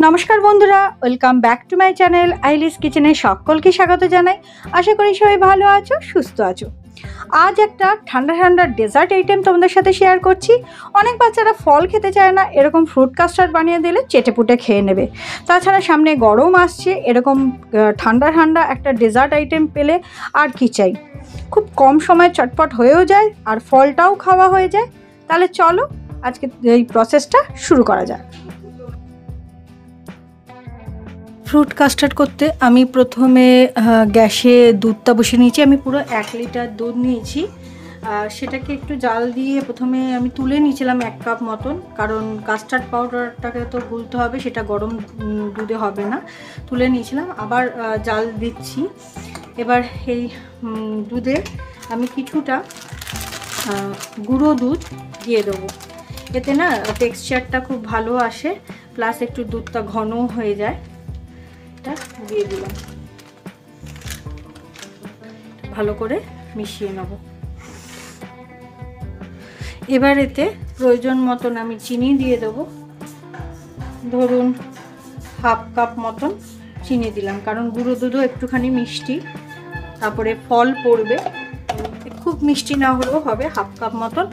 নমস্কার বন্ধুরা, welcome back to my channel আইলিস কিচেনে সকলকে স্বাগত জানাই। আশা করি সবাই ভালো আছো, সুস্থ আছো। আজ একটা ঠান্ডা ঠান্ডা ডেজার্ট আইটেম তোমাদের সাথে শেয়ার করছি। অনেক বাচ্চারা ফল খেতে চায় না, এরকম ফ্রুট কাস্টার্ড বানিয়ে দিলে চেটেপুটে খেয়ে নেবে। তাছাড়া সামনে গরম আসছে, এরকম ঠান্ডা ঠান্ডা একটা ডেজার্ট আইটেম পেলে আর কি চাই। খুব কম সময়ে চটপট হয়েও যায় আর ফলটাও খাওয়া হয়ে যায়। তাহলে চলো আজকে এই প্রসেসটা শুরু করা যাক। ফ্রুট কাস্টার্ড করতে আমি প্রথমে গ্যাসে দুধটা বসিয়ে নিয়েছি। আমি পুরো 1 লিটার দুধ নিয়েছি। সেটাকে একটু জাল দিয়ে প্রথমে আমি তুলে নিয়েছিলাম 1 কাপ মতন, কারণ কাস্টার্ড পাউডারটাকে তো গুলতে হবে, সেটা গরম দুধে হবে না। তুলে নিয়েছিলাম, আবার জাল দিচ্ছি। এবার এই দুধে আমি কিছুটা গুঁড়ো দুধ দিয়ে দেবো, এতে না টেক্সচারটা খুব ভালো আসে, প্লাস একটু দুধটা ঘন হয়ে যায়। দিয়ে দিলাম, ভালো করে মিশিয়ে নেব। এবার এতে প্রয়োজন মতন আমি চিনি দিয়ে দেবো। ধরুন 1/2 কাপ মতন চিনি দিলাম, কারণ গুঁড়ো দুধও একটুখানি মিষ্টি, তারপরে ফল পড়বে, খুব মিষ্টি না হলেও হবে। 1/2 কাপ মতন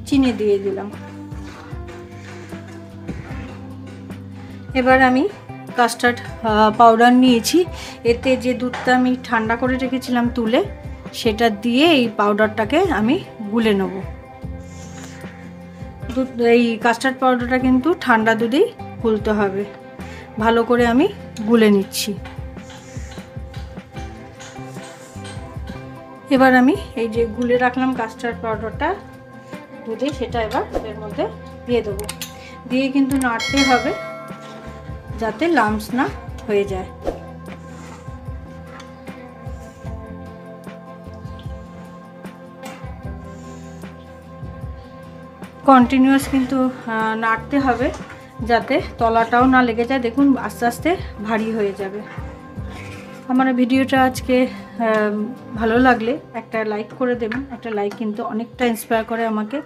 চিনি দিয়ে দিলাম। এবার আমি কাস্টার্ড পাউডার নিয়েছি, এতে যে দুধটা আমি ঠান্ডা করে রেখেছিলাম তুলে, সেটা দিয়ে এই পাউডারটাকে আমি গুলে নেব। এই কাস্টার্ড পাউডারটা কিন্তু ঠান্ডা দুধেই গুলতে হবে। ভালো করে আমি গুলে নিচ্ছি। এবার আমি এই যে গুলে রাখলাম কাস্টার্ড পাউডারটা দুধে, সেটা এবার এর মধ্যে দিয়ে দেবো। দিয়ে কিন্তু নাড়তে হবে যাতে লাম্পস না হয়ে যায়। কন্টিনিউয়াস কিন্তু নাড়তে হবে যাতে তলাটাও না লেগে যায়। দেখুন আস্তে আস্তে ভারী হয়ে যাবে। আমার ভিডিওটা আজকে ভালো লাগলে একটা লাইক করে দেবেন। একটা লাইক কিন্তু অনেকটা ইন্সপায়ার করে আমাকে।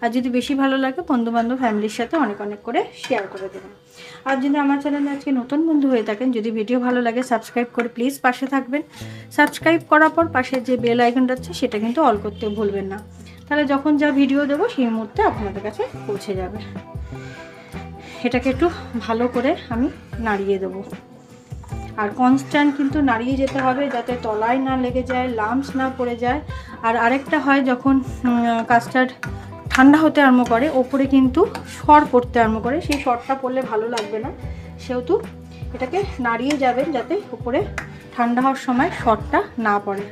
আর যদি বেশি ভালো লাগে বন্ধুবান্ধব ফ্যামিলির সাথে অনেক অনেক করে শেয়ার করে দেবেন। আর যদি আমার চ্যানেলে আজকে নতুন বন্ধু হয়ে থাকেন, যদি ভিডিও ভালো লাগে সাবস্ক্রাইব করে প্লিজ পাশে থাকবেন। সাবস্ক্রাইব করার পর পাশে যে বেল আইকনটা আছে সেটা কিন্তু অল করতে ভুলবেন না, তাহলে যখন যা ভিডিও দেবো সেই মুহূর্তে আপনাদের কাছে পৌঁছে যাবে। এটাকে একটু ভালো করে আমি নাড়িয়ে দেবো, আর কনস্ট্যান্ট কিন্তু নাড়িয়ে যেতে হবে যাতে তলায় না লেগে যায়, লাম্পস না পড়ে যায়। আর আরেকটা হয়, যখন কাস্টার্ড ঠান্ডা হতে আরম্ভ করে ওপরে কিন্তু সর পড়তে আরম্ভ করে, সেই সরটা পড়লে ভালো লাগবে না। সেহেতু এটাকে নাড়িয়ে যাবেন যাতে উপরে ঠান্ডা হওয়ার সময় সরটা না পড়ে।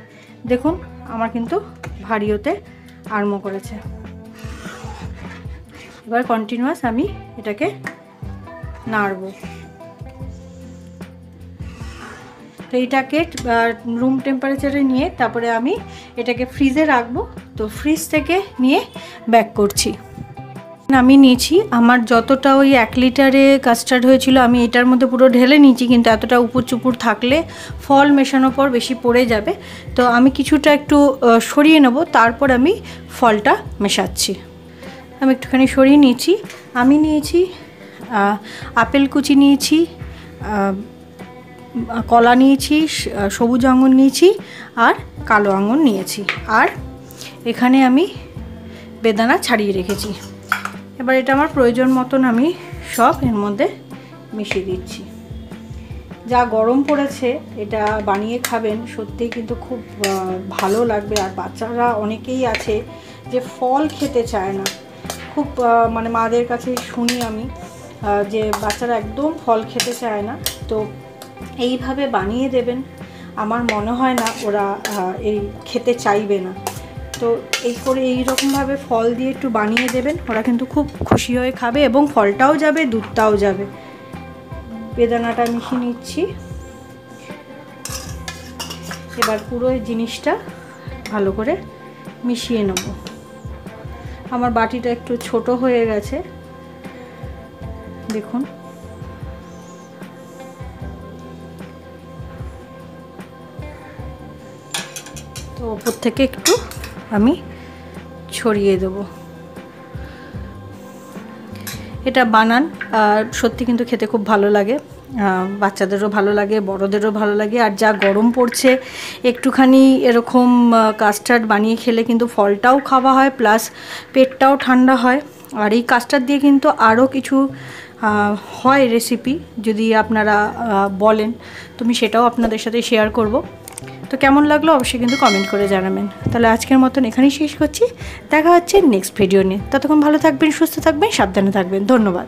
দেখুন আমার কিন্তু ভারী হতে আরম্ভ করেছে। এবার কন্টিনিউয়াস আমি এটাকে নাড়ব। তো এটাকে রুম টেম্পারেচারে নিয়ে তারপরে আমি এটাকে ফ্রিজে রাখবো। তো ফ্রিজ থেকে নিয়ে ব্যাক করছি। আমি নিয়েছি আমার যতটা ওই 1 লিটারে কাস্টার্ড হয়েছিল আমি এটার মধ্যে পুরো ঢেলে নিয়েছি, কিন্তু এতটা উপর চুপুর থাকলে ফল মেশানোর পর বেশি পড়ে যাবে। তো আমি কিছুটা একটু সরিয়ে নেব, তারপর আমি ফলটা মেশাচ্ছি। আমি একটুখানি সরিয়ে নিয়েছি। আমি নিয়েছি আপেল কুচি নিয়েছি, কলা নিয়েছি, সবুজ আঙুর নিয়েছি আর কালো আঙুর নিয়েছি, আর এখানে আমি বেদানা ছাড়িয়ে রেখেছি। এবার এটা আমার প্রয়োজন মতন আমি সব এর মধ্যে মিশিয়ে দিচ্ছি। যা গরম পড়েছে, এটা বানিয়ে খাবেন, সত্যিই কিন্তু খুব ভালো লাগবে। আর বাচ্চারা অনেকেই আছে যে ফল খেতে চায় না, খুব মানে মাদের কাছে শুনি আমি যে বাচ্চারা একদম ফল খেতে চায় না। তো এইভাবে বানিয়ে দেবেন, আমার মনে হয় না ওরা এই খেতে চাইবে না। তো এই করে এইরকমভাবে ফল দিয়ে একটু বানিয়ে দেবেন, ওরা কিন্তু খুব খুশি হয়ে খাবে এবং ফলটাও যাবে, দুধটাও যাবে। বেদানাটা মিশিয়ে নিচ্ছি। এবার পুরো এই জিনিসটা ভালো করে মিশিয়ে নেব। আমার বাটিটা একটু ছোট হয়ে গেছে, দেখুন। তো ওপর থেকে একটু আমি ছড়িয়ে দেবো। এটা বানান, সত্যি কিন্তু খেতে খুব ভালো লাগে, বাচ্চাদেরও ভালো লাগে, বড়োদেরও ভালো লাগে। আর যা গরম পড়ছে, একটুখানি এরকম কাস্টার্ড বানিয়ে খেলে কিন্তু ফলটাও খাওয়া হয়, প্লাস পেটটাও ঠান্ডা হয়। আর এই কাস্টার্ড দিয়ে কিন্তু আরও কিছু হয় রেসিপি, যদি আপনারা বলেন তো আমি সেটাও আপনাদের সাথে শেয়ার করব। তো কেমন লাগলো অবশ্যই কিন্তু কমেন্ট করে জানাবেন। তাহলে আজকের মতন এখানেই শেষ করছি, দেখা হচ্ছে নেক্সট ভিডিও নিয়ে। ততক্ষণ ভালো থাকবেন, সুস্থ থাকবেন, সাবধানে থাকবেন। ধন্যবাদ।